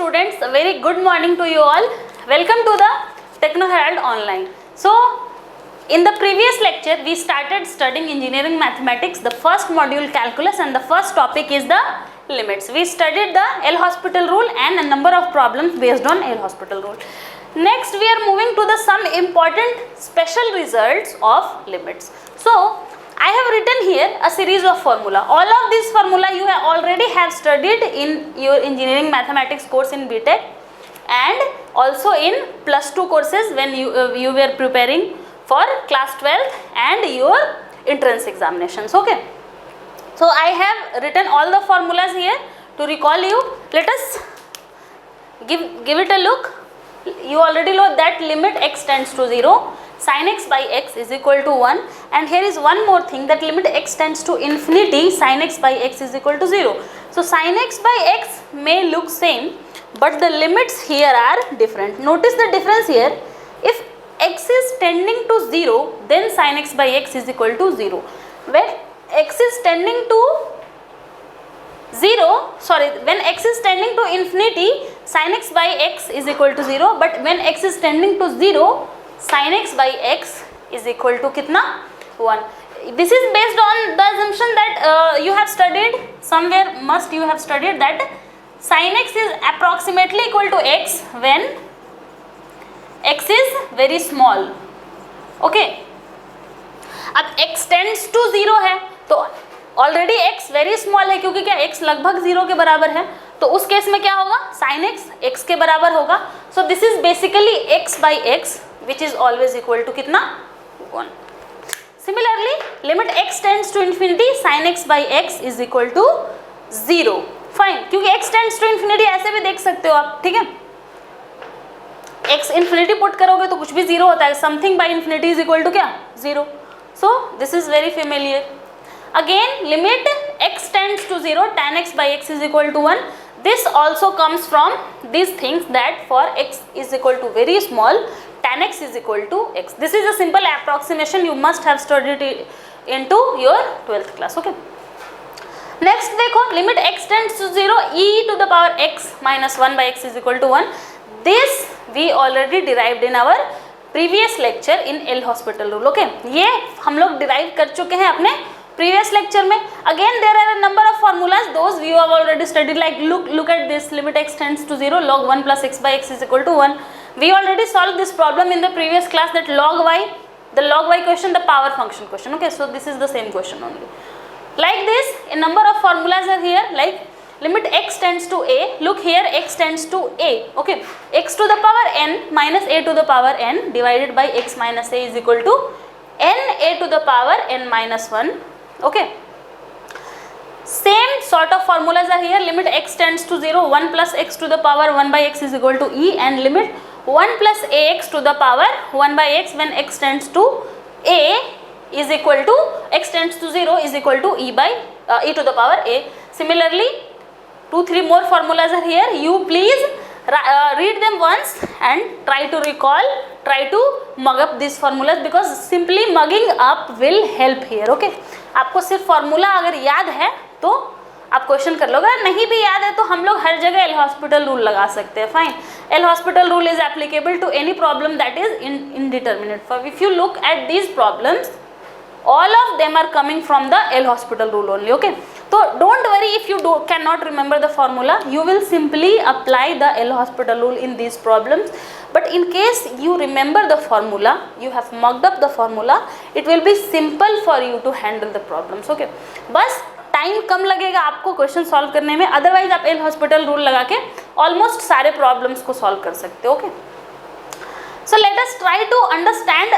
students, a very good morning to you all. Welcome to the Techno Herald Online. So in the previous lecture we started studying engineering mathematics, the first module calculus, and the first topic is the limits. We studied the L-Hospital rule and a number of problems based on L-Hospital rule. Next we are moving to the some important special results of limits. So I have written here a series of formula. All of these formula you have already have studied in your engineering mathematics course in BTech and also in plus 2 courses when you were preparing for class 12th and your entrance examinations. Okay. So I have written all the formulas here to recall you. Let us give it a look. You already know that limit x tends to 0, sin x by x is equal to 1, and here is one more thing, that limit x tends to infinity, sin x by x is equal to 0. So sin x by x may look same, but the limits here are different. Notice the difference here. If x is tending to 0, then sin x by x is equal to 0. When x is tending to when x is tending to infinity, sin x by x is equal to 0, but when x is tending to 0, sin x by x is equal to kitna? 1. This is based on the assumption that you have studied somewhere, you have studied that sin x is approximately equal to x when x is very small. Okay. अब x tends to 0 है तो already x very small है, क्योंकि क्या x लगभग 0 के बराबर है, तो उस केस में क्या होगा, sin x x के बराबर होगा. So this is basically x by x which is always equal to कितना, 1. Similarly limit x tends to infinity, sin x by x is equal to 0. Fine, क्योंकि x टेंड्स टू इन्फिनिटी ऐसे भी देख सकते हो आप, ठीक है. x इन्फिनिटी पुट करोगे तो कुछ भी 0 होता है, something by infinity is equal to क्या, 0. So this is very familiar. Again, limit x tends to 0, tan x by x is equal to 1. This also comes from these things that for x is equal to very small, tan x is equal to x. This is a simple approximation you must have studied it into your 12th class. Okay. Next देखो, limit x tends to 0, e to the power x minus 1 by x is equal to 1. This we already derived in our previous lecture in L-Hospital rule. Okay. ये हम लोग derive कर चुके हैं अपने previous lecture में. Again there are a number of formulas, those you have already studied, like look at this, limit x tends to 0, log 1 plus x by x is equal to 1. We already solved this problem in the previous class, that log y, the log y question, the power function question. Okay, so this is the same question only. Like this, a number of formulas are here, like limit x tends to a, look here, x tends to a. Okay, x to the power n minus a to the power n divided by x minus a is equal to n a to the power n minus 1. Okay, same sort of formulas are here. Limit x tends to 0, 1 plus x to the power 1 by x is equal to e, and limit 1 plus ax to the power 1 by x when x tends to a is equal to, x tends to 0 is equal to e by e to the power a. Similarly 2-3 more formulas are here. You please read them once and try to recall, try to mug up these formulas, because simply mugging up will help here. Okay, आपको सिर्फ formula अगर याद है तो आप question कर लोगे, अगर नहीं भी याद है तो हम लोग हर जगह L-Hospital रूल लगा सकते हैं. Fine, L-Hospital rule is applicable to any problem that is indeterminate. For if you look at these problems, all of them are coming from the L-Hospital rule only. Okay, so don't worry if you cannot remember the formula, you will simply apply the L-Hospital rule in these problems. But in case you remember the formula, you have mugged up the formula, it will be simple for you to handle the problems. Okay, बस time कम लगेगा आपको question solve करने में, otherwise आप L-Hospital rule लगा के almost सारे problems को सॉल्व कर सकते हो. Okay, so let us try to understand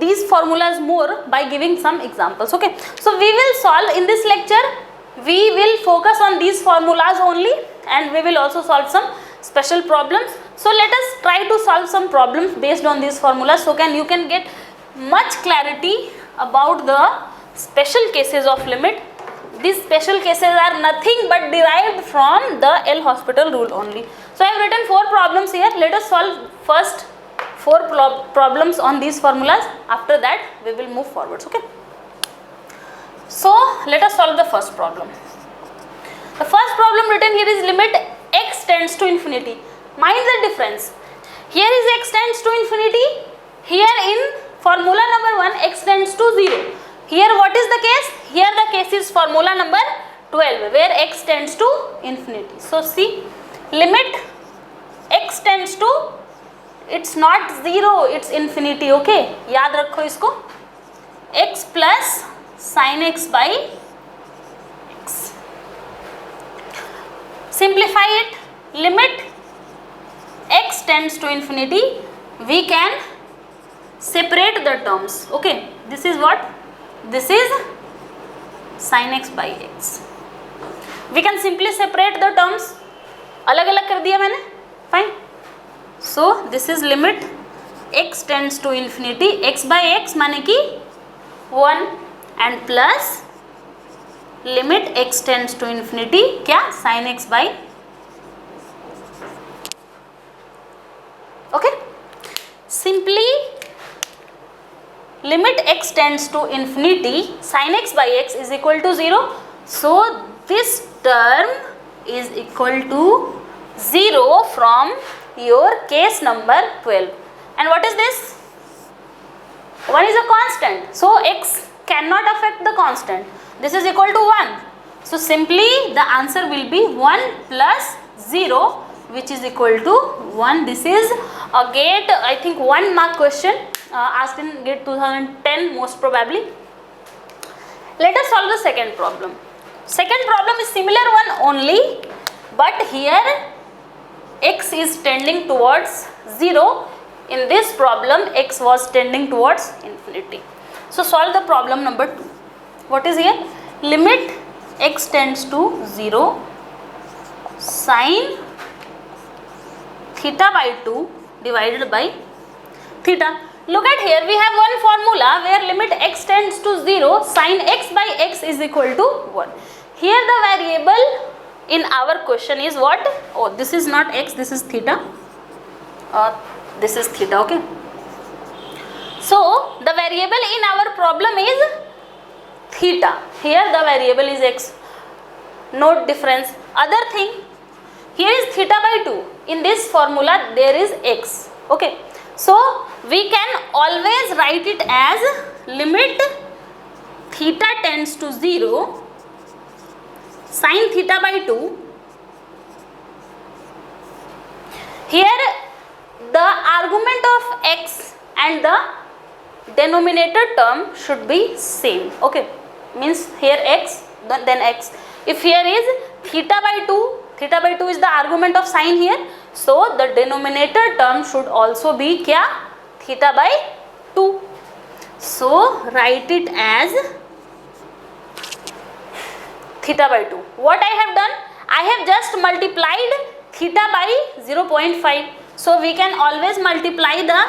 these formulas more by giving some examples. Okay, so we will solve in this lecture, we will focus on these formulas only, and we will also solve some special problems. So let us try to solve some problems based on these formulas, so you can get much clarity about the special cases of limit. These special cases are nothing but derived from the L-Hospital rule only. So I have written 4 problems here. Let us solve first 4 problems on these formulas. After that we will move forwards. Okay, so let us solve the first problem. The first problem written here is limit x tends tends to infinity. Mind the difference. Here is x tends to infinity. Here in formula number 1 x tends to 0. Here what is the case? Here the case is formula number 12 where x tends to infinity. So see, limit x tends to, it's not 0, it's infinity. Okay, याद रखो इसको. x plus sin x by x. Simplify it. Limit x tends to infinity. We can separate the terms. Okay, this is what? This is sin x by x. We can simply separate the terms. अलग अलग कर दिया मैंने. Fine. So this is limit x tends to infinity. X by x माने कि 1 and plus limit x tends to infinity क्या? sin x by. Okay. Simply limit x tends to infinity, sin x by x is equal to 0. So this term is equal to 0 from your case number 12. And what is this? 1 is a constant. So x cannot affect the constant. This is equal to 1. So simply the answer will be 1 plus 0, which is equal to 1. This is a GATE, I think 1 mark question asked in GATE 2010 most probably. Let us solve the second problem. Second problem is similar one only, but here x is tending towards 0. In this problem x was tending towards infinity. So solve the problem number 2. What is here? Limit x tends to 0, sin theta by 2 divided by theta. Look at here, we have one formula where limit x tends to 0, sin x by x is equal to 1. Here the variable in our question is what? Oh, this is not x, this is theta. This is theta, okay. So the variable in our problem is theta. Here the variable is x. Note difference. Other thing, here is theta by 2. In this formula there is x. Okay. So we can always write it as limit theta tends to 0, sin theta by 2. Here the argument of x and the denominator term should be same. Okay, means here x then x. If here is theta by 2, theta by 2 is the argument of sin here, so the denominator term should also be kya? Theta by 2. So write it as theta by 2. What I have done? I have just multiplied theta by 0.5. So we can always multiply the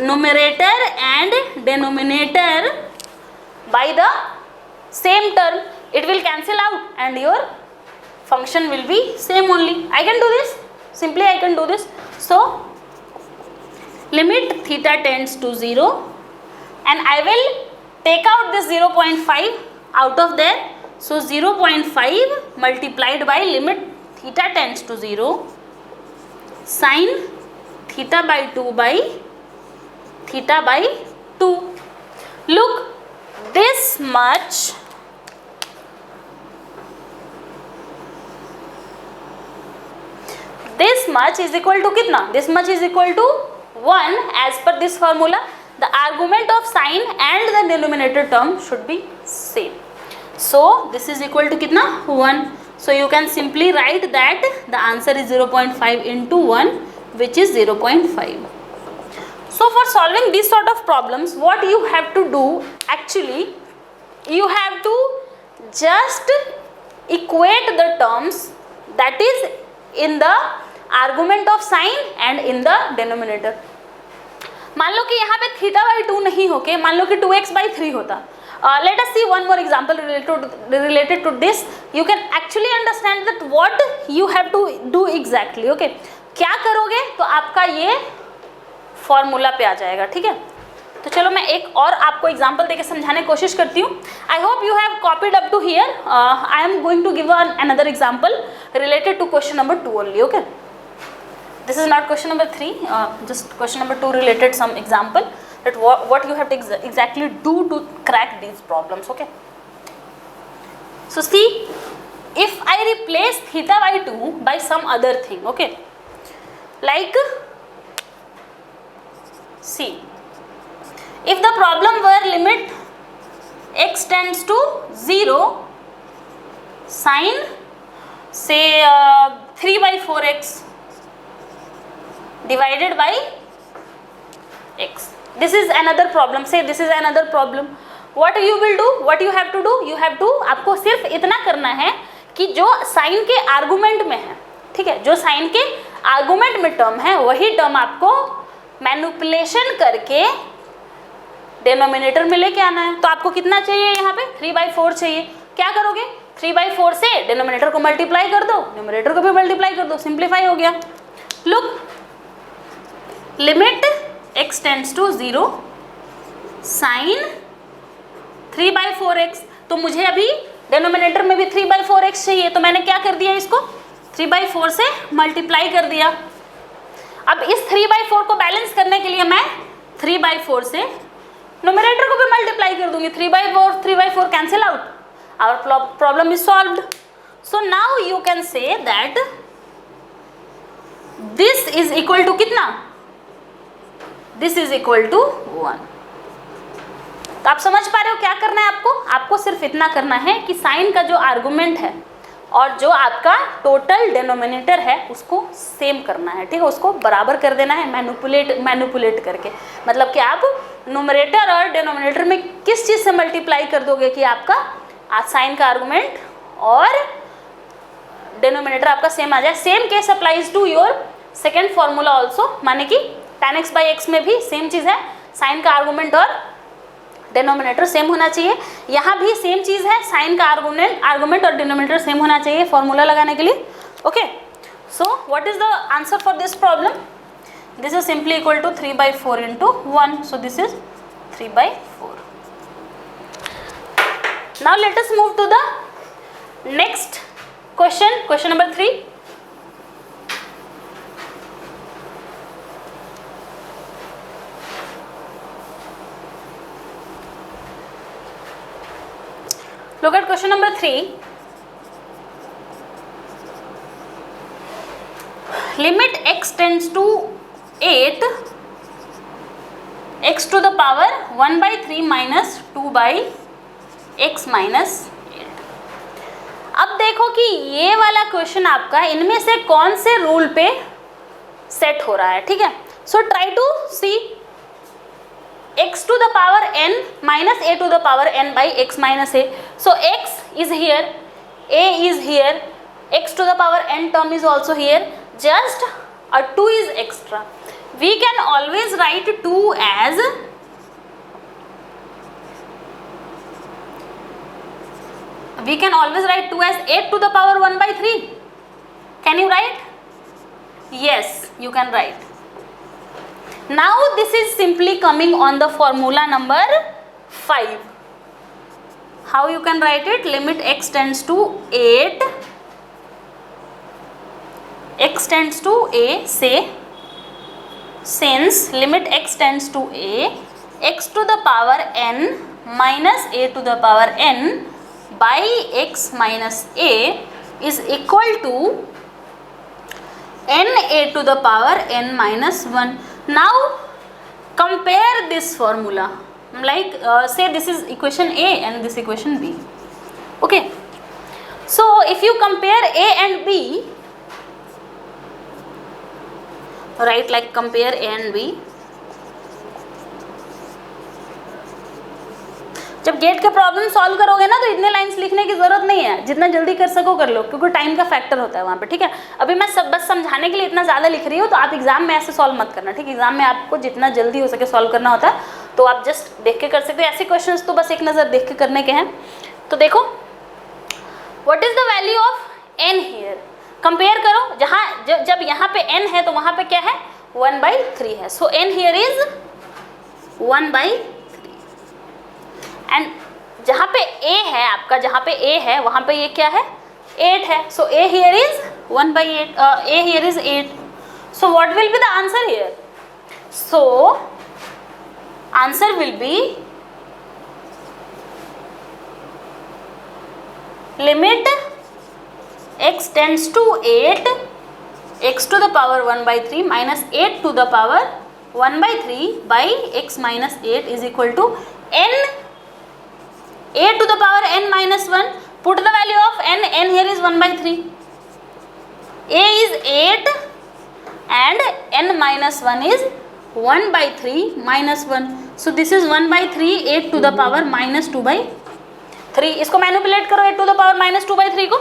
numerator and denominator by the same term. It will cancel out and your function will be same only. I can do this. Simply I can do this. So limit theta tends to 0 and I will take out this 0.5 out of there. So 0.5 multiplied by limit theta tends to 0, sin theta by 2 by theta by 2. Look, this much is equal to kitna? This much is equal to 1 as per this formula. The argument of sin and the denominator term should be same. So this is equal to kitna? 1. So you can simply write that the answer is 0.5 into 1, which is 0.5. So for solving these sort of problems, what you have to do actually, you have to just equate the terms that is in the argument of sin and in the denominator. मान लो कि यहाँ पे theta by 2 नहीं होके मान लो कि 2x by 3 होता. Let us see one more example related to this. You can actually understand that what you have to do exactly. Okay, क्या करोगे तो आपका ये फॉर्मूला पे आ जाएगा. ठीक है, तो चलो मैं एक और आपको एग्जाम्पल देके समझाने की कोशिश करती हूँ. I hope you have copied up to here. I am going to give another example related to question number 2 only. Okay, this is not question number 3, just question number 2 related some example that what you have to exactly do to crack these problems. Okay, so see, if I replace theta by 2 by some other thing, okay, like see, if the problem were limit x tends to 0 sin say 3 by 4x divided by x. This is another problem. Say this is another problem. What you will do, what you have to do, you have to, आपको सिर्फ इतना करना है कि जो sign के argument में है, ठीक है, जो साइन के आर्गुमेंट में टर्म है वही टर्म आपको मैनिपुलेशन करके डिनोमिनेटर में लेके आना है. तो आपको कितना चाहिए, यहाँ पे 3/4 चाहिए. क्या करोगे, 3/4 से डिनोमिनेटर को मल्टीप्लाई कर दो, न्यूमरेटर को भी मल्टीप्लाई कर दो, सिंप्लीफाई हो गया. Look, limit x tends to 0 sine 3/4x. तो मुझे अभी डिनोमिनेटर में भी 3/4x चाहिए, तो मैंने क्या कर दिया, इसको 3/4 से मल्टीप्लाई कर दिया. अब इस 3/4 को बैलेंस करने के लिए मैं 3/4 से न्यूमरेटर को भी मल्टीप्लाई कर दूंगी. 3/4 cancel out. Our problem is solved. So now you can say that this is equal to कितना, दिस इज इक्वल टू 1. तो आप समझ पा रहे हो क्या करना है आपको, आपको सिर्फ इतना करना है कि साइन का जो आर्गुमेंट है और जो आपका टोटल डिनोमिनेटर है उसको सेम करना है, ठीक है, उसको बराबर कर देना है मैनिपुलेट करके. मतलब कि आप न्यूमरेटर और डिनोमिनेटर में किस चीज़ से मल्टीप्लाई कर दोगे कि आपका साइन का आर्गुमेंट और डिनोमिनेटर आपका सेम आ जाए. Same case applies to your second formula also, माने कि tan x by x में भी सेम चीज़ है, साइन का आर्गुमेंट और डिनोमिनेटर सेम होना चाहिए. यहाँ भी सेम चीज़ है, साइन का आर्गुमेंट और डिनोमिनेटर सेम होना चाहिए फॉर्मूला लगाने के लिए. Okay, so what is the answer for this problem, this is simply equal to 3/4 into 1. So this is 3/4. Now let us move to the next question, question number 3. Look at question number 3. Limit x tends to 8 x to the power 1/3 minus 2/x minus 8. अब देखो कि ये वाला question आपका इनमें से कौन से रूल पे सेट हो रहा है, ठीक है. So try to see x to the power n minus a to the power n by x minus a. So x is here, a is here, x to the power n term is also here, just a 2 is extra. We can always write 2 as a to the power 1/3. Can you write? Yes, you can write. Now this is simply coming on the formula number 5. How you can write it? Limit x tends to 8, x tends to a, say since limit x tends to a, x to the power n minus a to the power n by x minus a is equal to n a to the power n minus 1. Now compare this formula, like say this is equation A and this equation B. Okay, so if you compare A and B, right, like compare A and B. जब gate के problem solve करोगे ना तो इतने lines लिखने की जरूरत नहीं है, जितना जल्दी कर सको कर लो, क्योंकि टाइम का फैक्टर होता है वहाँ पे, ठीक है. अभी मैं सब बस समझाने के लिए इतना ज़्यादा लिख रही हूँ, तो आप एग्जाम में ऐसे सॉल्व मत करना, ठीक. एग्जाम में आपको जितना जल्दी हो सके सॉल्व करना होता है, तो आप जस्ट देख के कर सकते हो. ऐसे क्वेश्चंस तो बस एक नज़र देख के करने के हैं. तो देखो, what is the value of n here, compare करो. जब यहाँ पे n है तो वहाँ पे क्या है, 1/3 है. सो n हियर इज 1/3 एंड जहाँ पे a है आपका, जहाँ पे a है वहाँ पे ये क्या है 8 है. सो a here is 1/8, a here is 8. So what will be the answer here? So answer will be limit x tends to 8, x to the power 1/3 minus 8 to the power 1/3 by x minus 8 is equal to n, a to the power n minus 1. Put the value of n here is 1/3. A is 8 and n minus 1 is 1/3 minus 1. So this is 1/3, 8 to the power minus 2/3. इसको manipulate करो 8 to the power minus 2/3 को.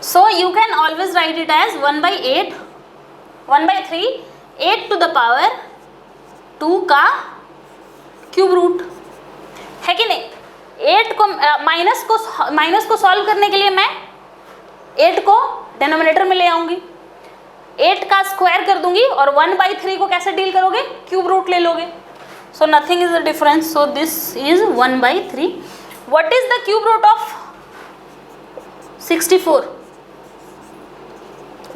So you can always write it as 1/8, 1/3, 8 to the power 2 का cube root है कि नहीं. 8 को minus को solve करने के लिए मैं 8 को डिनोमिनेटर में ले आऊंगी, 8 का स्क्वायर कर दूंगी और 1/3 को कैसे डील करोगे, क्यूब रूट ले लोगे. So nothing is the difference. So this is 1/3. What is the cube root of 64?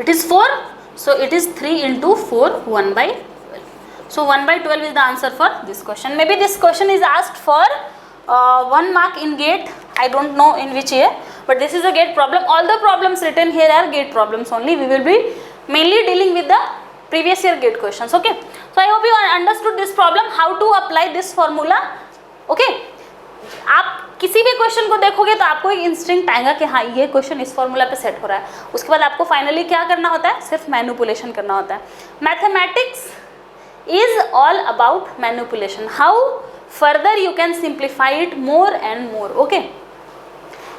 It is 4. So it is 3 into 4, 1/12. So 1/12 is the answer for this question. Maybe this question is asked for 1 mark in GATE. I don't know in which year, but this is a GATE problem. All the problems written here are GATE problems only. We will be mainly dealing with the previous year GATE questions. Okay. So I hope you understood this problem. How to apply this formula. Okay. आप किसी भी question को देखोगे तो आपको एक instinct आएगा कि हाँ ये क्वेश्चन इस फॉर्मूला पे सेट हो रहा है. उसके बाद आपको फाइनली क्या करना होता है, सिर्फ मैनिपुलेशन करना होता है. Mathematics is all about manipulation. How further you can simplify it more and more. Okay.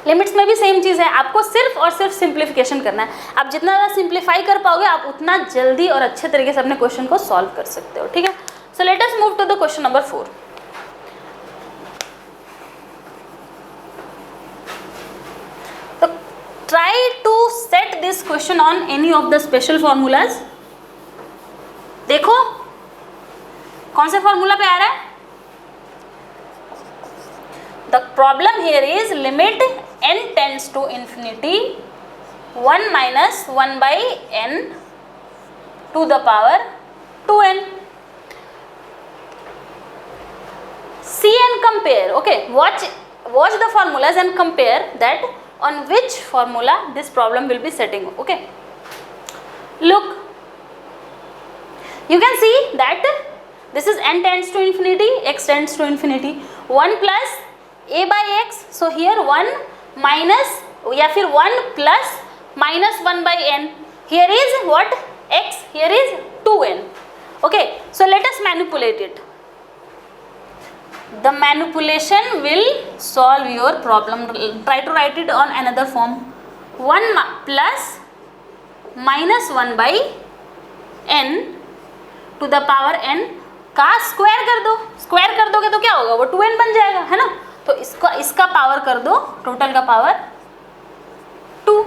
Limits में भी सेम चीज़ है, आपको सिर्फ और सिर्फ सिंप्लीफिकेशन करना है. आप जितना ज़्यादा सिंप्लीफाई कर पाओगे आप उतना जल्दी और अच्छे तरीके से अपने क्वेश्चन को सॉल्व कर सकते हो. ठीक है. So let us move to the question number 4. Try to set this question on any of the special formulas. देखो कौन से फॉर्मूला पे आ रहा है. The problem here is limit n tends to infinity 1 minus 1/n to the power 2n. See and compare. Okay, watch the formulas and compare that on which formula this problem will be setting. Okay, look, you can see that this is n tends to infinity, x tends to infinity, 1 plus a by x. So here 1 minus या फिर 1 plus minus 1 by n. Here is what? X. Here is 2n. Okay, so let us manipulate it. The manipulation will solve your problem. Try to write it on another form. 1 plus minus 1 by n to the power n का square कर दो. Square कर दोगे तो क्या होगा, वो 2n बन जाएगा, है ना. तो इसका पावर कर दो, टोटल का power 2.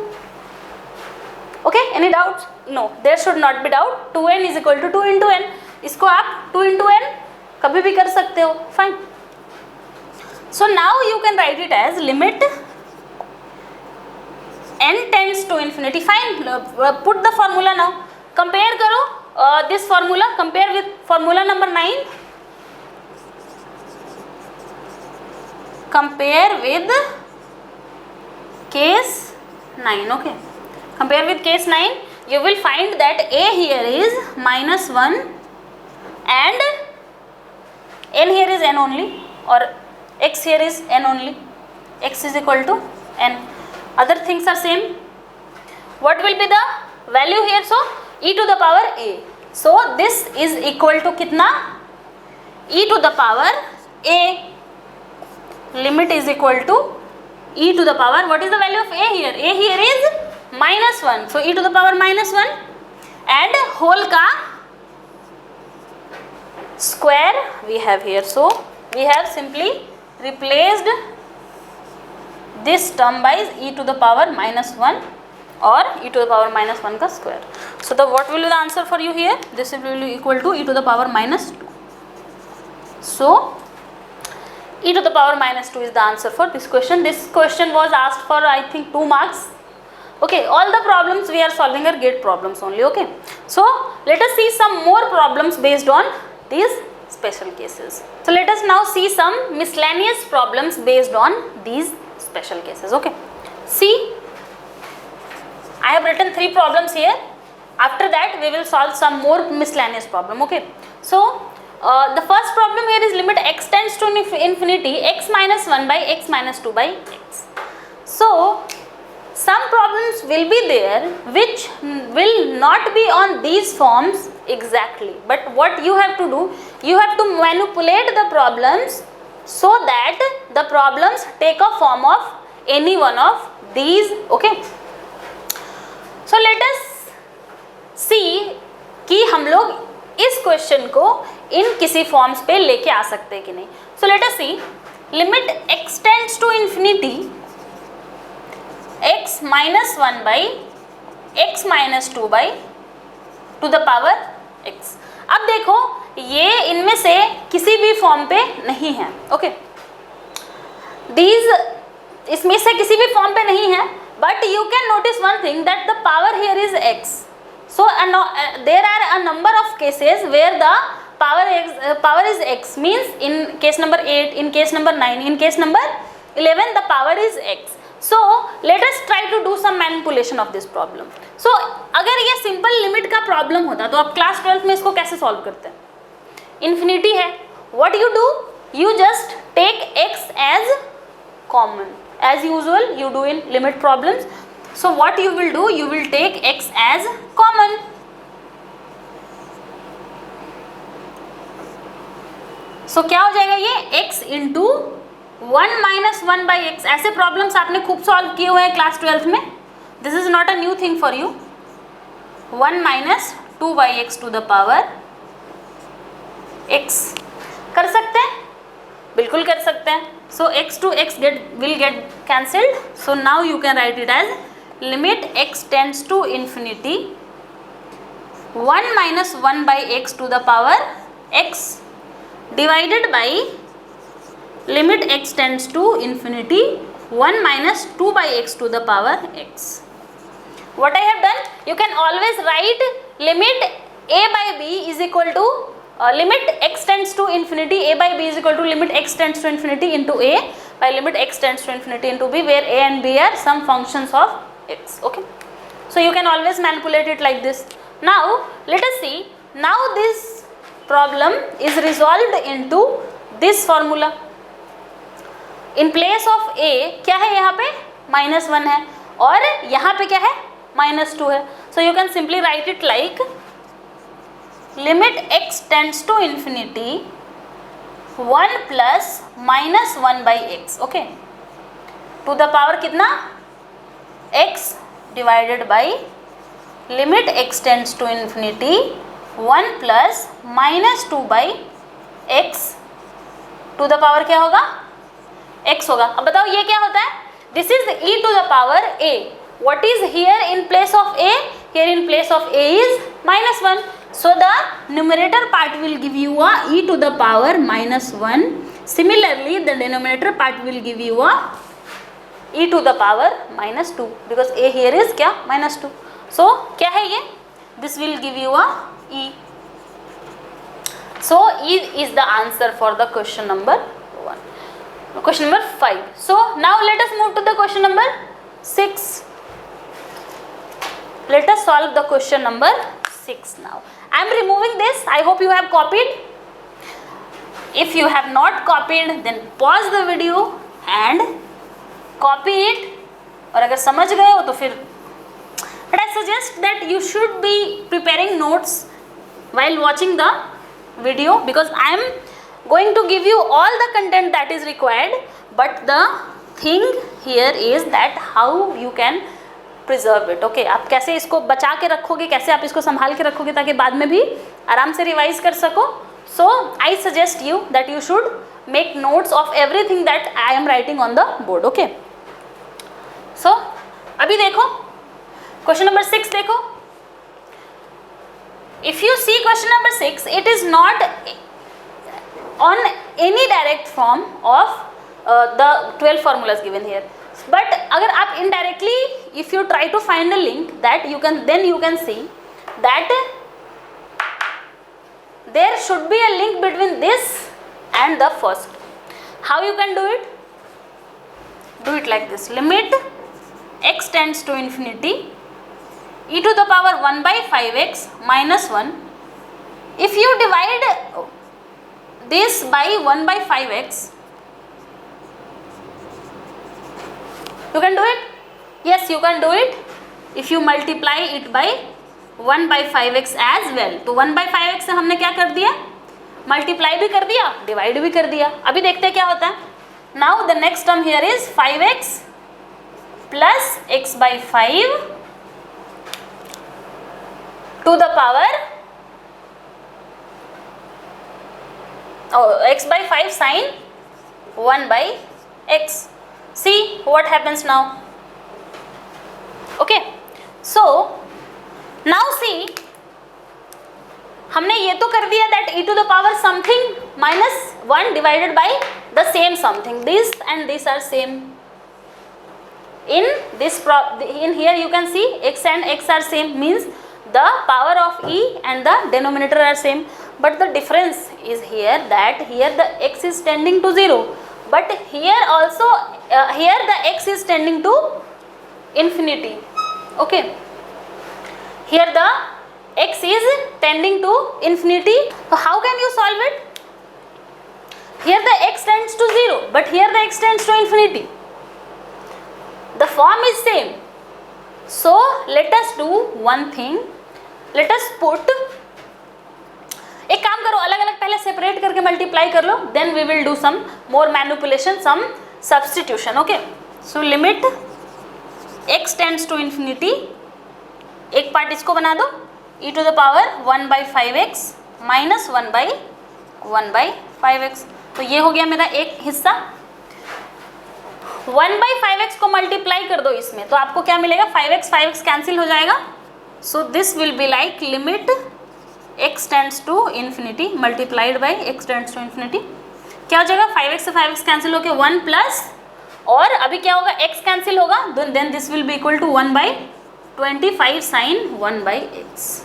Okay, any doubts? No, there should not be doubt. 2n is equal to 2 into n. इसको आप 2 इंटू n कभी भी कर सकते हो. Fine. So now you can write it as limit n tends to infinity. Fine. Put the formula now. Compare करो this formula. Compare with formula number 9. Compare with case 9. Okay. Compare with case 9. You will find that a here is minus 1 and n here is n only, or x here is n only. X is equal to n. Other things are same. What will be the value here? So e to the power a. So this is equal to कितना? E to the power a. Limit is equal to e to the power. What is the value of a here? A here is minus 1. So e to the power minus 1 and whole का square we have here. So we have simply replaced this term by e to the power minus 1 or e to the power minus 1 का square. So the what will be the answer for you here? This will be equal to e to the power minus 2. So e to the power minus 2 is the answer for this question. This question was asked for I think 2 marks. Okay, all the problems we are solving are gate problems only. Okay, so let us see some more problems based on these special cases. So let us now see some miscellaneous problems based on these special cases. Okay, see, I have written 3 problems here. After that we will solve some more miscellaneous problem. Okay, so the first problem here is limit x tends to infinity x minus 1 by x minus 2 by x. So some problems will be there which will not be on these forms exactly, but what you have to do, you have to manipulate the problems so that the problems take a form of any one of these. Okay, so let us see कि हम लोग इस question को इन किसी forms पे लेके आ सकते हैं कि नहीं. So let us see, limit x tends to infinity x minus 1 by x minus 2 by to the power x. अब देखो ये इनमें से किसी भी फॉर्म पे नहीं है. ओके, इसमें से किसी भी फॉर्म पे नहीं है, but you can notice one thing that the power here is x. So there are a number of cases where the power is x, means in case number 8, in case number 9, in case number 11 the power is x. So let us try to do some manipulation of this problem. So अगर ये simple limit का problem होता तो आप class 12 में इसको कैसे solve करते हैं? इन्फिनिटी है, what you do, you just take x as common as usual you do in limit problems. So what you will do, you will take x as common. So क्या हो जाएगा ये x into 1 minus 1 by x. ऐसे problems आपने खूब solve किए हुए हैं क्लास 12 में. This is not a new thing for you. 1 minus 2 by x to the power x. कर सकते हैं, बिल्कुल कर सकते हैं. So x to x will get cancelled. So now you can write it as limit x tends to infinity 1 minus 1 by x to the power x divided by limit x tends to infinity 1 minus 2 by x to the power x. What I have done, you can always write limit a by b is equal to limit x tends to infinity, a by b is equal to limit x tends to infinity into a by limit x tends to infinity into b, where a and b are some functions of x. Okay, so you can always manipulate it like this. Now let us see, now this problem is resolved into this formula. In place of a क्या है यहाँ पे -1 है और यहाँ पे क्या है -2 है. So you can simply write it like limit x tends to infinity 1 plus -1 by x. Okay, to the power कितना, x divided by limit x tends to infinity 1 plus -2 by x to the power क्या होगा, x होगा. अब बताओ ये क्या होता है? This is e to the power a. What is here in place of a? Here in place of a is -1. So the numerator part will give you a e to the power -1. Similarly the denominator part will give you a e to the power -2 because a here is क्या, -2. So क्या है ये? This will give you a e. So e is the answer for the question number 1. Question number 5. So now let us move to the question number 6. Let us solve the question number 6 now. I am removing this. I hope you have copied. If you have not copied, then pause the video and copy it. और अगर समझ गए हो तो फिर, but I suggest that you should be preparing notes while watching the video because I am going to give you all the content that is required, but the thing here is that how you can preserve it. Okay, आप कैसे इसको बचा के रखोगे, कैसे आप इसको संभाल के रखोगे ताकि बाद में भी आराम से रिवाइज कर सको. So I suggest you that you should make notes of everything that I am writing on the board. Okay, so अभी देखो क्वेश्चन नंबर 6 देखो. If you see question number 6, it is not on any direct form of the 12 formulas given here. But अगर आप indirectly if you try to find a link that you can see that there should be a link between this and the first. How you can do it? Do it like this. Limit x tends to infinity e to the power 1 by 5x minus 1. If you divide this by 1 by 5x, you can do it? Yes, you can do it if you multiply it by 1 by 5x as well. तो 1 by 5x से हमने क्या कर दिया? Multiply भी कर दिया, divide भी कर दिया. अभी देखते हैं क्या होता है. Now the next term here is 5x plus x by 5 to the power x by 5 sin 1 by x. See what happens now. Okay, so now see, हमने ये तो कर दिया that e to the power something minus 1 divided by the same something. This and this are same. In here you can see x and x are same, means the power of e and the denominator are same. But the difference is here that here the x is tending to 0, but here also here the x is tending to infinity. Okay, here the x is tending to infinity. So how can you solve it? Here the x tends to 0, but here the x tends to infinity. The form is same. So let us do one thing. Let us put, एक काम करो, अलग अलग पहले separate करके multiply कर लो, then we will do some more manipulation, some substitution. Okay, so limit x tends to infinity, एक part इसको बना दो, e to the power 1 by 5x minus 1 by 5x. तो ये हो गया मेरा एक हिस्सा. 1 by 5x को मल्टीप्लाई कर दो इसमें, तो आपको क्या मिलेगा? 5x कैंसिल हो जाएगा. So this will be like limit x tends to infinity multiplied by x tends to infinity. क्या हो जाएगा? 5x से 5x कैंसिल होके 1 प्लस, और अभी क्या होगा? x कैंसिल होगा, then this will be equal to 1 by 25 sin 1 by x.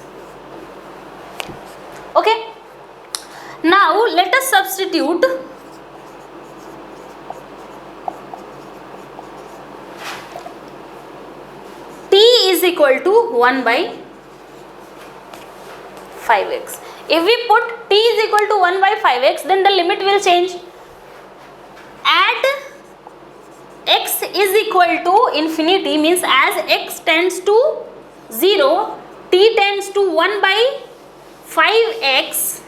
Okay, now let us substitute t is equal to 1 by 5x. If we put t is equal to 1 by 5x, then the limit will change. At x is equal to infinity, means as x tends to 0, t tends to 1 by 5x,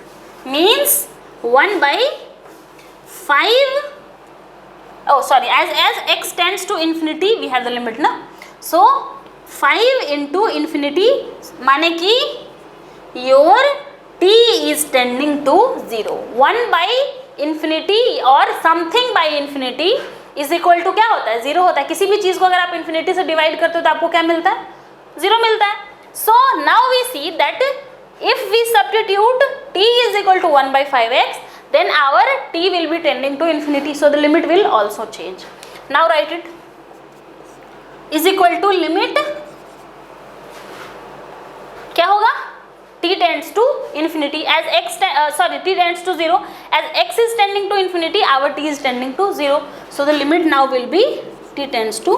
means 1 by 5, oh sorry, as x tends to infinity, we have the limit na. So 5 into infinity माने कि your t is tending to 0. 1 by infinity और something by infinity is equal to क्या होता है? 0 होता है. किसी भी चीज़ को अगर आप infinity से डिवाइड करते हो तो आपको क्या मिलता है? 0 मिलता है. So now we see that if we substitute t is equal to 1 by 5x, then our t will be tending to infinity. So the limit will also change. Now write it. Is equal to limit, क्या होगा? t tends to infinity as x t tends to 0, as x is tending to infinity, our t is tending to 0. So the limit now will be t tends to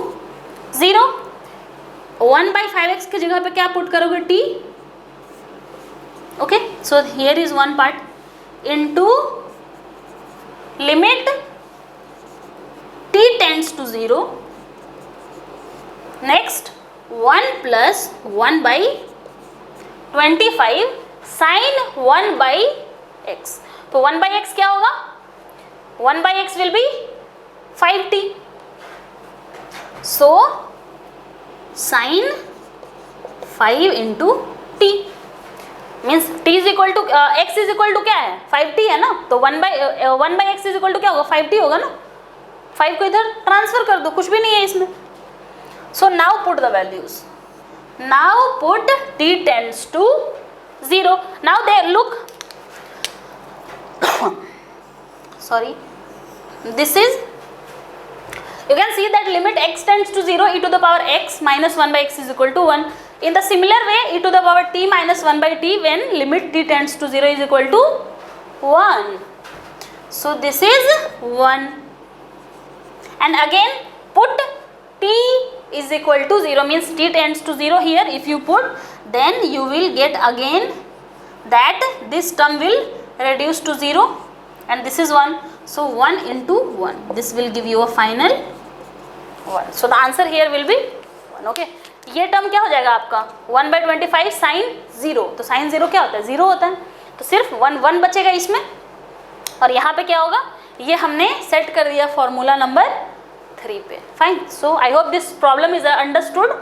0. 1 by 5x की जगह पे क्या put करोगे? t. Okay, so here is one part into limit t tends to 0. Next 1 plus 1 by 25 sin 1 by x. तो 1 by x क्या होगा? 1 by x will be 5t. So sin 5 into t means t is equal to x is equal to क्या है? 5t है ना. तो 1 by x is equal to क्या होगा? 5t होगा ना. 5 को इधर ट्रांसफर कर दो, कुछ भी नहीं है इसमें. So now put the values. Now put t tends to 0. Now there look sorry, this is, you can see that limit x tends to 0, e to the power x minus 1 by x is equal to 1. In the similar way, e to the power t minus 1 by t when limit t tends to 0 is equal to 1. So this is 1. And again put t is equal to 0, means t tends to 0 here. If you put, then you will get again that this term will reduce to 0 and this is 1. So 1 into 1, this will give you a final 1. So the answer here will be 1. Okay, ये term क्या हो जाएगा आपका 1/25 sign 0. तो sign 0 क्या होता है, 0 होता है, तो सिर्फ 1 बचेगा इसमें. और यहाँ पे क्या होगा, ये हमने सेट कर दिया फॉर्मूला नंबर 3 पे. Fine. So I hope this problem is understood.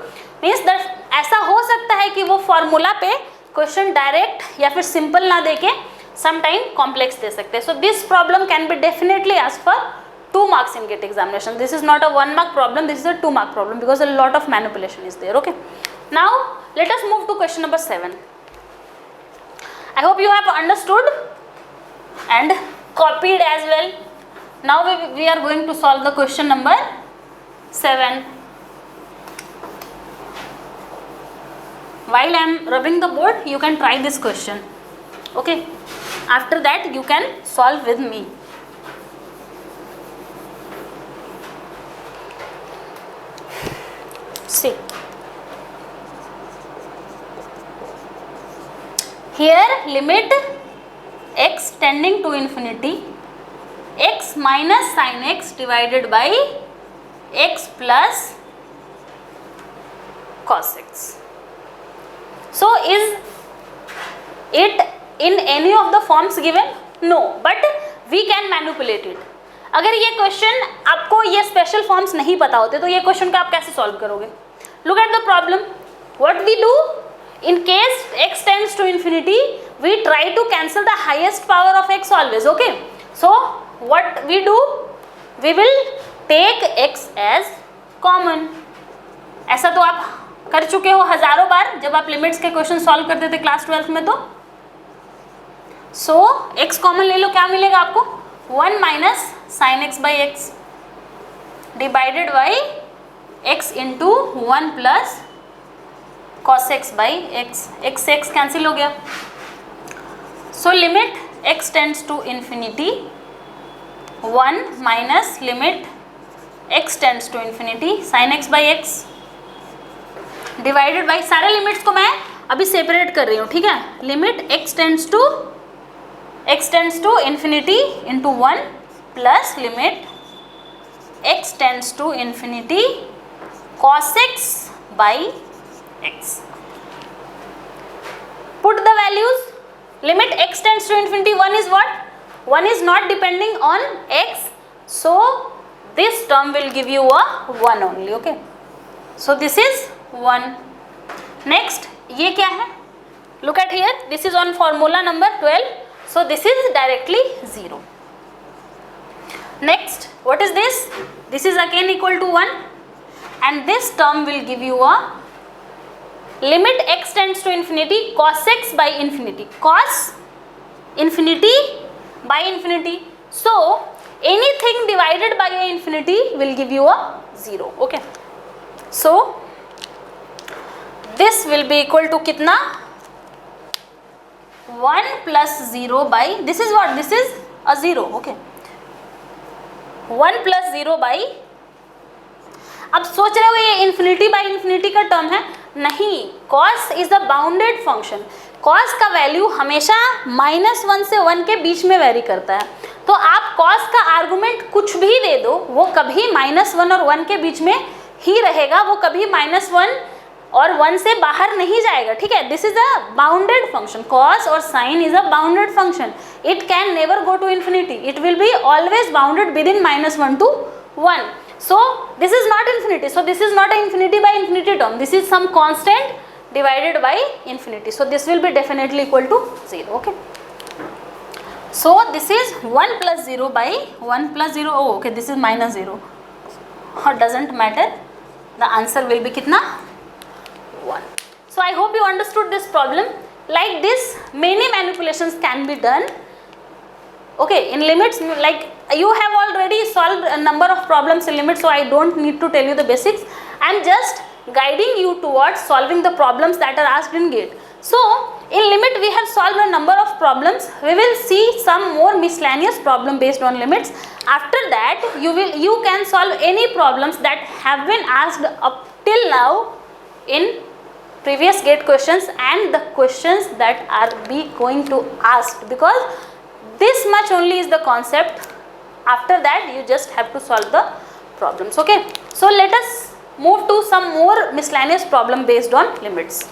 Means that ऐसा हो सकता है कि वो फॉर्मूला पे क्वेश्चन डायरेक्ट या फिर सिंपल ना देके समटाइम कॉम्प्लेक्स दे सकते हैं. So this problem can be definitely asked for 2 marks in GATE examination. This is not a 1 mark problem, this is a 2 mark problem because a lot of manipulation is there. Okay, now let us move to question number 7. I hope you have understood and copied as well. Now we are going to solve the question number 7. While I am rubbing the board, you can try this question. Okay, after that you can solve with me. See, here limit x tending to infinity, x minus sin x divided by x plus cos x. So is it in any of the forms given? No, but we can manipulate it. अगर ये question आपको ये special forms नहीं पता होते तो ये question को आप कैसे सॉल्व करोगे? Look at the problem. What we do in case x tends to infinity, we try to cancel the highest power of x always. Okay, so what we do, we will take x as common. ऐसा तो आप कर चुके हो हजारों बार जब आप limits के क्वेश्चन सॉल्व करते थे क्लास 12 में. तो सो x कॉमन ले लो, क्या मिलेगा आपको 1 minus sine x by x divided by x into 1 plus cos x by x. x से x कैंसिल हो गया. So limit x tends to infinity 1 minus limit x tends to infinity sine x by x divided by, सारे limits को मैं अभी separate कर रही हूँ. ठीक है, limit x tends to infinity into 1 plus limit x tends to infinity cos x by x. Put the values. Limit x tends to infinity, 1 is what? 1 is not depending on x, so this term will give you a 1 only. Okay, so this is 1. Next, ये क्या है? Look at here, this is on formula number 12, so this is directly 0. Next, what is this? This is again equal to 1. And this term will give you a limit x tends to infinity cos x by infinity, cos infinity by infinity. So anything divided by a infinity will give you a 0. Okay, so this will be equal to कितना 1 plus 0 by, this is what, this is a 0. Okay, 1 plus 0 by, अब सोच रहे हो ये infinity by infinity का term है, नहीं, cos is a bounded function. cos का वैल्यू हमेशा -1 से 1 के बीच में वेरी करता है. तो आप cos का आर्गुमेंट कुछ भी दे दो, वो कभी -1 और 1 के बीच में ही रहेगा, वो कभी -1 और 1 से बाहर नहीं जाएगा. ठीक है, this is a bounded function. cos और sin is a bounded function. It can never go to infinity. It will be always bounded within -1 to 1. So this is not infinity, so this is not an infinity by infinity term, this is some constant divided by infinity, so this will be definitely equal to 0. Okay, so this is 1 plus 0 by 1 plus 0. Oh okay, this is -0, doesn't matter, the answer will be kitna 1. So I hope you understood this problem. Like this many manipulations can be done. Okay, in limits, like you have already solved a number of problems in limit, so I don't need to tell you the basics. I am just guiding you towards solving the problems that are asked in GATE. So in limit we have solved a number of problems. We will see some more miscellaneous problem based on limits. After that you can solve any problems that have been asked up till now in previous GATE questions and the questions that are going to asked, because this much only is the concept. After that you just have to solve the problems. Okay, so let us move to some more miscellaneous problem based on limits.